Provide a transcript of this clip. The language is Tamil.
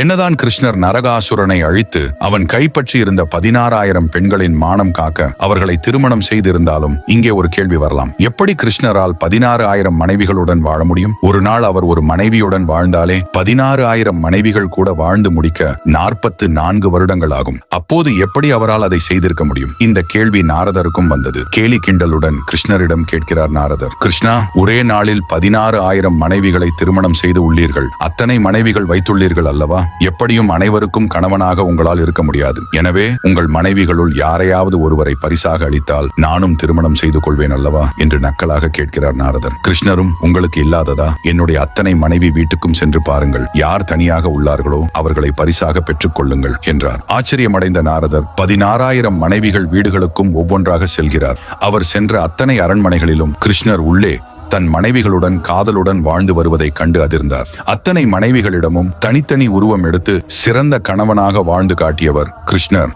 என்னதான் கிருஷ்ணர் நரகாசுரனை அழித்து அவன் கைப்பற்றி இருந்த 16,000 பெண்களின் மானம் காக்க அவர்களை திருமணம் செய்திருந்தாலும் இங்கே ஒரு கேள்வி வரலாம். எப்படி கிருஷ்ணரால் 16,000 மனைவிகளுடன் வாழ முடியும்? ஒரு நாள் அவர் ஒரு மனைவியுடன் வாழ்ந்தாலே 16,000 மனைவிகள் கூட வாழ்ந்து முடிக்க 44 வருடங்கள் ஆகும். அப்போது எப்படி அவரால் அதை செய்திருக்க முடியும்? இந்த கேள்வி நாரதருக்கும் வந்தது. கேலி கிண்டலுடன் கிருஷ்ணரிடம் கேட்கிறார் நாரதர், கிருஷ்ணா, ஒரே நாளில் 16,000 மனைவிகளை திருமணம் செய்து உள்ளீர்கள். அத்தனை மனைவிகள் வைத்துள்ளீர்கள் அல்லவா? எப்படியும் அனைவருக்கும் கணவனாக உங்களால் இருக்க முடியாது. எனவே உங்கள் மனைவிகளுள் யாரையாவது ஒருவரை பரிசாக அளித்தால் நானும் திருமணம் செய்து கொள்வேன் அல்லவா என்று நக்கலாக கேட்கிறார் நாரதர். கிருஷ்ணரும், உங்களுக்கு இல்லாததா? என்னுடைய அத்தனை மனைவி வீட்டுக்கும் சென்று பாருங்கள். யார் தனியாக உள்ளார்களோ அவர்களை பரிசாக பெற்றுக் கொள்ளுங்கள் என்றார். ஆச்சரியமடைந்த நாரதர் 16,000 மனைவிகள் வீடுகளுக்கும் ஒவ்வொன்றாக செல்கிறார். அவர் சென்ற அத்தனை அரண்மனைகளிலும் கிருஷ்ணர் உள்ளே தன் மனைவிகளுடன் காதலுடன் வாழ்ந்து வருவதை கண்டு அதிர்ந்தார். அத்தனை மனைவிகளிடமும் தனித்தனி உருவம் எடுத்து சிறந்த கணவனாக வாழ்ந்து காட்டியவர் கிருஷ்ணர்.